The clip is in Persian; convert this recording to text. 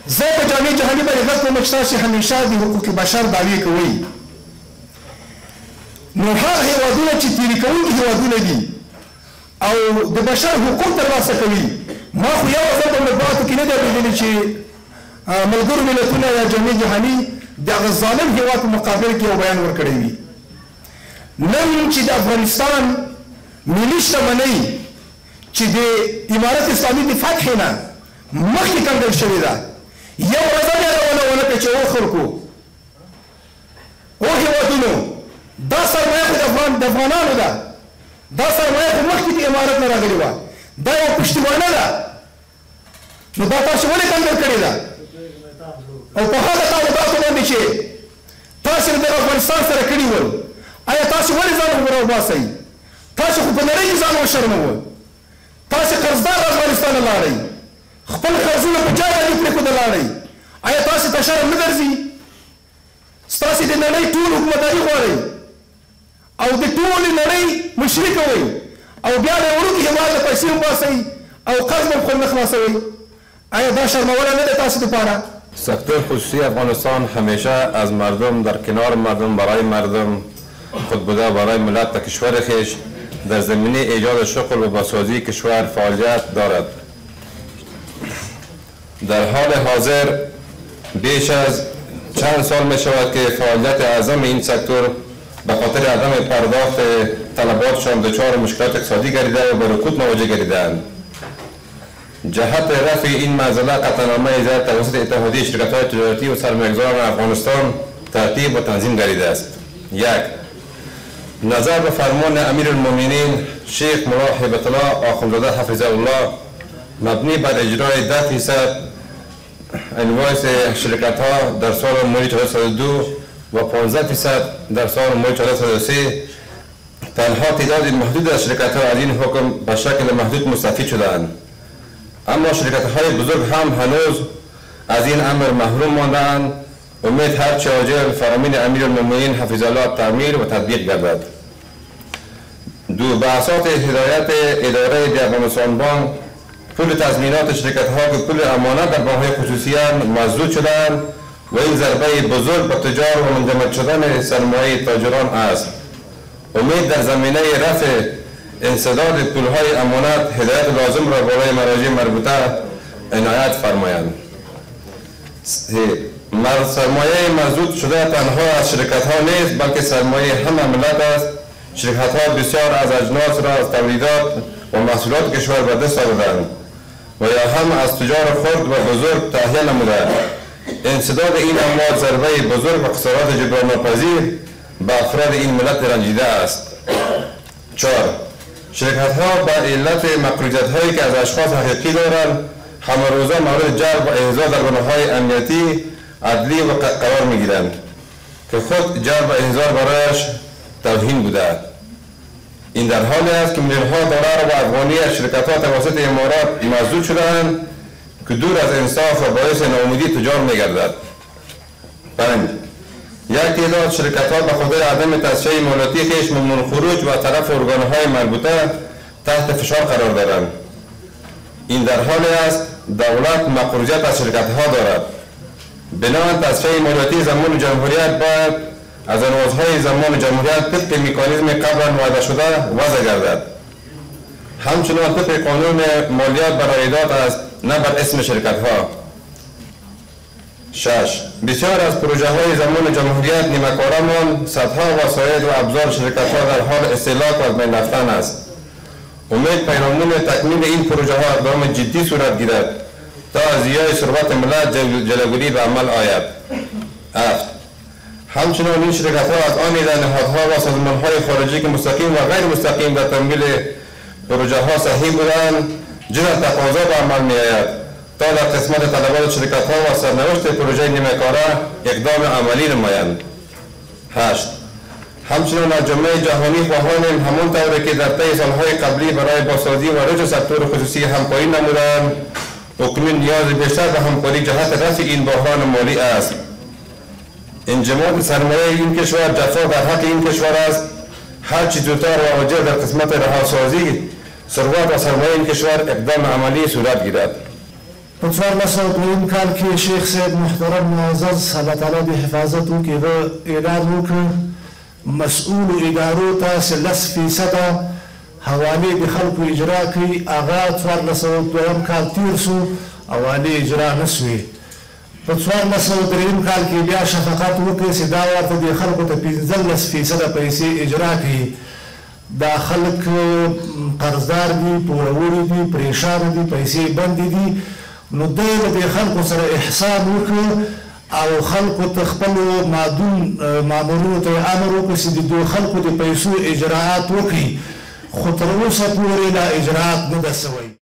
زه په جامع جهاني باندې غږ کوم چې تاسې همیشه د حقوق بشر دعوې کوئ، نو هغه هېوادونه چې تېري کوونکي هېوادونه دي او د بشر حقوق ترلاسه کوي، ما خو یو ځل په مطبوعاتو کې نه دی اورېدلی چې ملګرو ملتونه یا جامع جهاني د هغه ظالم هېواد په مقابل کې یو بیان ورکړی وي. نن چې د افغانستان ملي شتمنۍ چې د امارت اسلامي د فتحې نه مخکې کنګل شوې ده، یو ورځ بیا راونه ونه کړه چې او خلکو او هېوادونو دا سرمایه خو د افغانانو ده، دا سرمایه خو مخکې د امارت نه راغلې وه، دا یوه پشتیبانه ده، نو دا تاسو ولې کنګل کړې ده؟ او په هغه طالباتو باندې چې تاسو د افغانستان سره کړي ول، آیا تاسو ولې ځان وباسئ؟ تاسو خو په نړۍ کې ځان وشرمول، تاسو قرضدار افغانستان ته لاړئ، خپل قرضونه په چا باندې پرېښوده لاړئ، آیا تاسو ته شرم نه ګرځي؟ ستاسې د نړۍ ټول حکومتداري غواړئ او د ټولې نړۍ مشري کوئ او بیا د وړوکي هېواد له پیسې وباسئ او قرض به خپل نه خلاصوئ، آیا دا شرموله نه ده تاسو دپاره؟ سکتور خصوصی افغانستان همیشه از مردم، در کنار مردم، برای مردم، خود بوده برای ملت و کشور خیش در زمینه ایجاد شغل و بازسازی کشور فعالیت دارد. در حال حاضر بیش از چند سال می شود که فعالیت اعظم این سکتور به خاطر عدم پرداخت طلباتشان دچار مشکلات اقتصادی گردیده و به رکود مواجه گردیدند. جهت رفع این معضله قطعنامه زیر توسط اتحادیه شرکت‌های تجارتی و سرمایه‌گذاران افغانستان ترتیب و تنظیم گردیده است. 1. نظر به فرمان امیرالمؤمنین شیخ ملا هیبت الله آخوندزاده حفظه الله مبنی بر اجرای 10% انوایس شرکت‌ها در سال مالی 1402 و 15% در سال مالی 1403 تنها تعداد محدود از شرکت‌ها از این حکم به شکل محدود مستفید شدند، اما شرکت‌های بزرگ هم هنوز از این امر محروم مانده‌اند. امید هرچه عاجل فرامین امیرالمؤمنین حفظه الله تعمیر و تطبیق گردد. 2. به اساس هدایت اداره افغانستان بانک پول تضمینات شرکت‌ها که پول امانت در بانک‌های خصوصی مسدود شدند و این ضربه بزرگ به تجار و منجمد شدن سرمایه تاجران است. امید در زمینه رفع انسداد پولهای امانت هدایت لازم را برای مراجع مربوطه عنایت فرمایند. سرمایه مسدود شده تنها از شرکت‌ها نیست بلکه سرمایه همه ملت است. شرکت‌ها بسیار از اجناس را از تولیدات و محصولات کشور به دست آوردند و یا هم از تجار خرد و بزرگ تهیه نمودند. انسداد این اموال ضربه بزرگ و خسارات جبران ناپذیر به افراد این ملت رنجیده است. 4. شرکت‌ها به علت مقروضیت‌هایی که از اشخاص حقیقی دارند همه روزه مورد جلب و احضار در گناه‌های امنیتی، عدلی و قرار می‌گیرند که خود جلب و احضار برایش توهین بوده. این در حالی است که میلیون‌ها دلار و افغانی از شرکت‌ها توسط امارات مسدود شده‌اند که دور از انصاف و باعث ناامیدی تجار می‌گردد. 5. یک تعداد شرکت‌ها به خاطر عدم تصفیه مالیاتی خویش ممنوع خروج و طرف ارگان‌های مربوطه تحت فشار قرار دارند. این در حالی است دولت مقروضیت از شرکت‌ها دارد. بنابراین تصفیه مالیاتی زمان جمهوریت باید از انوازهای زمان جمهوریت طبق مکانیزم قبلا وعده شده وضع گردد. همچنان طبق قانون مالیات بر عایدات است نه بر اسم شرکت‌ها. 6. بسیار از پروژه های زمان جمهوریت نیمه‌کاره صدها وسایل و ابزار شرکت‌ها در حال استهلاک و از بین رفتن است. امید پیرامون تکمیل این پروژه ها اقدام جدی صورت گیرد تا از ضیاع ثروت ملت جلوگیری به عمل آید. 7. همچنان این شرکت‌ها از آن نهادها و سازمان‌های خارجی که مستقیم و غیر مستقیم در تمویل پروژه ها صحیح بودند جناب تقاضا به عمل می‌آید تا در قسمت طلبات شرکت‌ها و سرنوشت پروژه نیمه‌کاره اقدام عملی نمایند. 8. همچنان از جامعه جهانی خواهانیم همون طوری که در طی سالهای قبلی برای بازسازی و رشد سکتور خصوصی همکاری نمودند اکنون نیاز بیشتر به همکاری جهت رفع این بحران مالی است. انجماد سرمایه این کشور جفا در حق این کشور است. هر چی زودتر و عاجل در قسمت رهاسازی ثروت و سرمایه این کشور اقدام عملی صورت گیرد. په 1402 کال کې شیخ صاحب محترم معزز الله تعالی دې حفاظت وکړي اعلان وکړ مسؤول ادارو ته 10% حوالې د خلکو اجرا کوي هغه 1402 کال تیر سو حوالې اجرا نه سوې په 1403 کال کې بیا شفقت وکړي چې دا ورته د خلکو ته 15% پیسې اجرا کوي دا خلک قرضدار دي پوروړي دي پریشان دي پیسې بندې دي نو د خلکو سره احسان وکړو او خلکو ته خپلو مامورینو ته امر وکړو چې د خلکو د پیسو اجراءات وکړي خو تر اوسه پورې دا اجراءات نه ده سوی